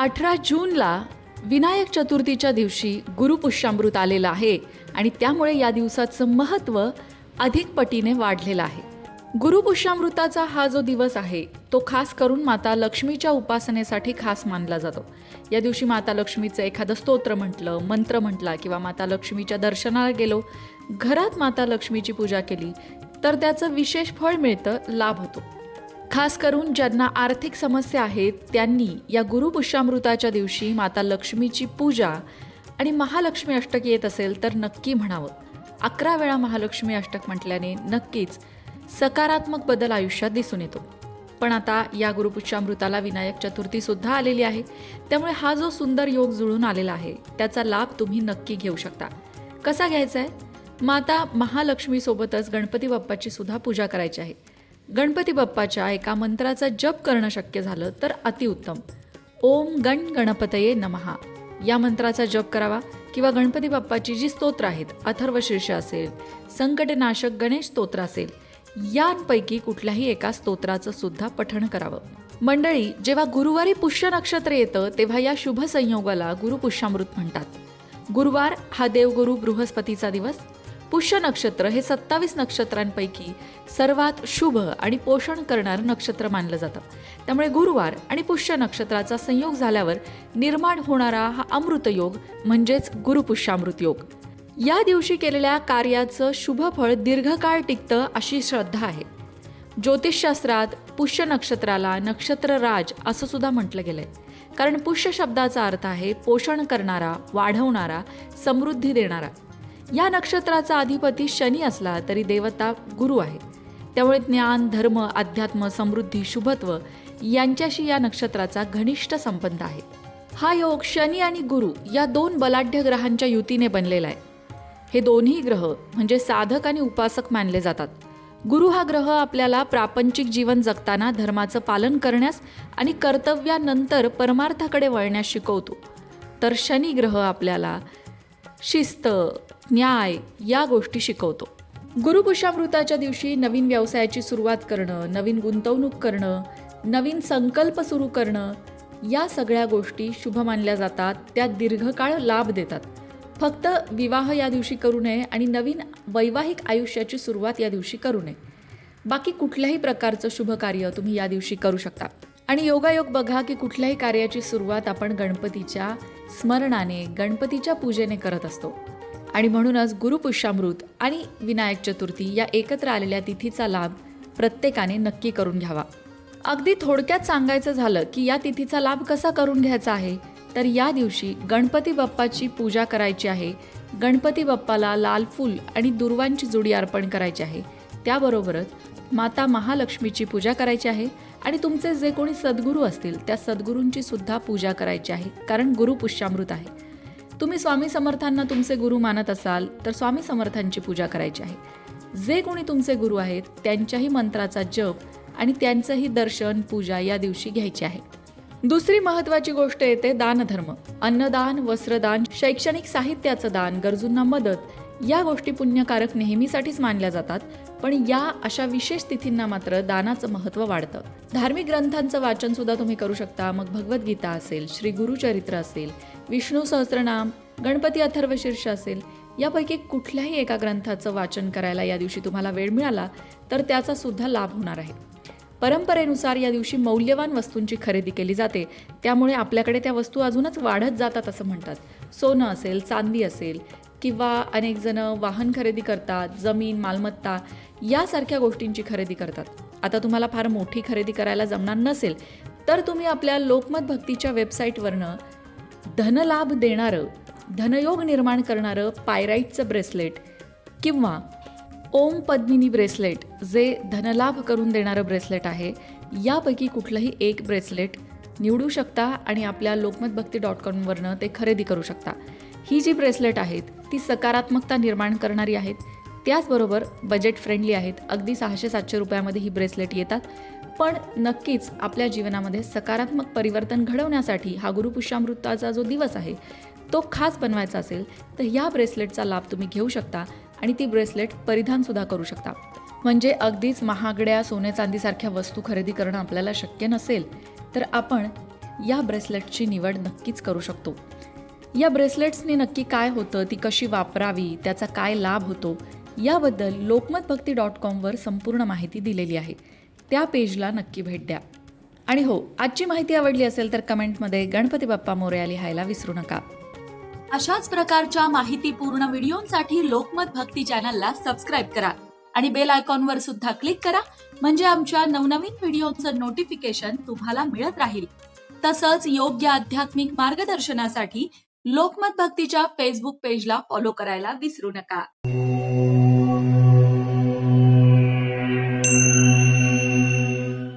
18 जूनला विनायक चतुर्थीच्या दिवशी गुरुपुष्यामृत आलेलं आहे आणि त्यामुळे या दिवसाचं महत्त्व अधिक पटीने वाढलेलं आहे. गुरुपुष्यामृताचा हा जो दिवस आहे तो खास करून माता लक्ष्मीच्या उपासनेसाठी खास मानला जातो. या दिवशी माता लक्ष्मीचं एखादं स्तोत्र म्हटलं, मंत्र म्हटला किंवा माता लक्ष्मीच्या दर्शनाला गेलो, घरात माता लक्ष्मीची पूजा केली तर त्याचं विशेष फळ मिळतं, लाभ होतो. खास करून ज्यांना आर्थिक समस्या आहेत त्यांनी या गुरुपुष्यामृताच्या दिवशी माता लक्ष्मीची पूजा आणि महालक्ष्मी अष्टक येत असेल तर नक्की म्हणावं. 11 वेळा महालक्ष्मी अष्टक म्हटल्याने नक्कीच सकारात्मक बदल आयुष्यात दिसून येतो. पण आता या गुरुपुष्यामृताला विनायक चतुर्थी सुद्धा आलेली आहे, त्यामुळे हा जो सुंदर योग जुळून आलेला आहे त्याचा लाभ तुम्ही नक्की घेऊ शकता. कसा घ्यायचा आहे? माता महालक्ष्मीसोबतच गणपती बाप्पाची सुद्धा पूजा करायची आहे. गणपती बाप्पाच्या एका मंत्राचा जप करणं शक्य झालं तर अतिउत्तम. ओम गण गणपतये नमः या मंत्राचा जप करावा किंवा गणपती बाप्पाची जी स्तोत्र आहेत, अथर्वशीर्ष असेल, संकटनाशक गणेश स्तोत्र असेल, यांपैकी कुठल्याही एका स्तोत्राचं सुद्धा पठण करावं. मंडळी, जेव्हा गुरुवारी पुष्य नक्षत्र येतं तेव्हा या शुभ संयोगाला गुरुपुष्यामृत म्हणतात. गुरुवार हा देवगुरु बृहस्पतीचा दिवस. पुष्य नक्षत्र हे 27 नक्षत्रांपैकी सर्वात शुभ आणि पोषण करणारं नक्षत्र मानलं जातं. त्यामुळे गुरुवार आणि पुष्य नक्षत्राचा संयोग झाल्यावर निर्माण होणारा हा अमृतयोग म्हणजेच गुरुपुष्यामृत योग. या दिवशी केलेल्या कार्याचं शुभ फळ दीर्घकाळ टिकतं अशी श्रद्धा आहे. ज्योतिषशास्त्रात पुष्य नक्षत्राला नक्षत्रराज असं सुद्धा म्हटलं गेलंय, कारण पुष्य शब्दाचा अर्थ आहे पोषण करणारा, वाढवणारा, समृद्धी देणारा. या नक्षत्राचा अधिपती शनी असला तरी देवता गुरु आहे. त्यामुळे ज्ञान, धर्म, अध्यात्म, समृद्धी, शुभत्व यांच्याशी या नक्षत्राचा घनिष्ठ संबंध आहे. हा योग शनी आणि गुरु या 2 बलाढ्य ग्रहांच्या युतीने बनलेला आहे. हे दोन्ही ग्रह म्हणजे साधक आणि उपासक मानले जातात. गुरु हा ग्रह आपल्याला प्रापंचिक जीवन जगताना धर्माचं पालन करण्यास आणि कर्तव्यानंतर परमार्थाकडे वळण्यास शिकवतो, तर शनी ग्रह आपल्याला शिस्त, न्याय या गोष्टी शिकवतो. गुरुपुष्यामृताच्या दिवशी नवीन व्यवसायाची सुरुवात करणं, नवीन गुंतवणूक करणं, नवीन संकल्प सुरू करणं या सगळ्या गोष्टी शुभ मानल्या जातात. त्या दीर्घकाळ लाभ देतात. फक्त विवाह या दिवशी करू नये आणि नवीन वैवाहिक आयुष्याची सुरुवात या दिवशी करू नये. बाकी कुठल्याही प्रकारचं शुभ कार्य तुम्ही या दिवशी करू शकता. आणि योगायोग बघा की कुठल्याही कार्याची सुरुवात आपण गणपतीच्या स्मरणाने, गणपतीच्या पूजेने करत असतो. आणि म्हणूनच गुरुपुष्यामृत आणि विनायक चतुर्थी या एकत्र आलेल्या तिथीचा लाभ प्रत्येकाने नक्की करून घ्यावा. अगदी थोडक्यात सांगायचं झालं की या तिथीचा लाभ कसा करून घ्यायचा आहे, तर या दिवशी गणपती बाप्पाची पूजा करायची आहे. गणपती बाप्पाला लाल फूल आणि दुर्वांची जुडी अर्पण करायची आहे. त्याबरोबरच माता महालक्ष्मीची पूजा करायची आहे आणि तुमचे जे कोणी सद्गुरू असतील त्या सद्गुरूंची सुद्धा पूजा करायची आहे, कारण गुरुपुष्यामृत आहे. तुम्ही स्वामी समर्थांना तुमचे गुरु मानत असाल तर स्वामी समर्थांची पूजा करायची आहे. जे कोणी तुमचे गुरु आहेत त्यांच्याही मंत्राचा जप आणि त्यांचंही दर्शन, पूजा या दिवशी घ्यायची आहे. दुसरी महत्त्वाची गोष्ट येते दानधर्म. अन्नदान, वस्त्रदान, शैक्षणिक साहित्याचं दान, गरजूंना मदत या गोष्टी पुण्यकारक नेहमीसाठीच मानल्या जातात. पण या अशा विशेष तिथींना मात्र दानाचं महत्त्व वाढतं. धार्मिक ग्रंथांचं वाचन सुद्धा तुम्ही करू शकता. मग भगवद्गीता असेल, श्री गुरुचरित्र असेल, विष्णू सहस्त्रनाम, गणपती अथर्वशीर्ष असेल, यापैकी कुठल्याही एका ग्रंथाचं वाचन करायला या दिवशी तुम्हाला वेळ मिळाला तर त्याचा सुद्धा लाभ होणार आहे. परंपरेनुसार या दिवशी मौल्यवान वस्तूंची खरेदी केली जाते, त्यामुळे आपल्याकडे त्या वस्तू अजूनच वाढत जातात असं म्हणतात. सोनं असेल, चांदी असेल किंवा अनेक जण वाहन खरेदी करतात, जमीन, मालमत्ता यासारख्या गोष्टींची खरेदी करतात. आता तुम्हाला फार मोठी खरेदी करायला जमणार नसेल तर तुम्ही आपल्या लोकमत भक्तीच्या वेबसाईटवरनं धनलाभ देणारं, धनयोग निर्माण करणारं पायराईटचं ब्रेसलेट किंवा ओम पद्मिनी ब्रेसलेट, जे धनलाभ करून देणारं ब्रेसलेट आहे, यापैकी कुठलंही एक ब्रेसलेट निवडू शकता आणि आपल्या lokmatbhakti.com वरनं ते खरेदी करू शकता. ही जी ब्रेसलेट आहेत ती सकारात्मकता निर्माण करणारी आहेत, त्याचबरोबर बजेट फ्रेंडली आहेत. अगदी 600-700 रुपयामध्ये ही ब्रेसलेट येतात. पण नक्कीच आपल्या जीवनामध्ये सकारात्मक परिवर्तन घडवण्यासाठी हा गुरुपुष्यामृताचा जो दिवस आहे तो खास बनवायचा असेल तर ह्या ब्रेसलेटचा लाभ तुम्ही घेऊ शकता आणि ती ब्रेसलेट परिधानसुद्धा करू शकता. म्हणजे अगदीच महागड्या सोने चांदीसारख्या वस्तू खरेदी करणं आपल्याला शक्य नसेल तर आपण या ब्रेसलेटची निवड नक्कीच करू शकतो. या ब्रेसलेट्सने नक्की काय होतं, ती कशी वापरावी, त्याचा काय लाभ होतो, याबद्दल lokmatbhakti.com संपूर्ण माहिती दिलेली आहे. त्या पेजला नक्की भेट द्या. आणि हो, आजची माहिती आवडली असेल तर कमेंटमध्ये गणपती बाप्पा मोरया लिहायला विसरू नका. अशाच प्रकारच्या माहितीपूर्ण व्हिडिओंसाठी लोकमत भक्ती चॅनलला सबस्क्राईब करा आणि बेल आयकॉनवर सुद्धा क्लिक करा, म्हणजे आमच्या नवनवीन व्हिडिओचं नोटिफिकेशन तुम्हाला मिळत राहील. तसंच योग्य आध्यात्मिक मार्गदर्शनासाठी लोकमत भक्तीच्या फेसबुक पेजला फॉलो करायला विसरू नका.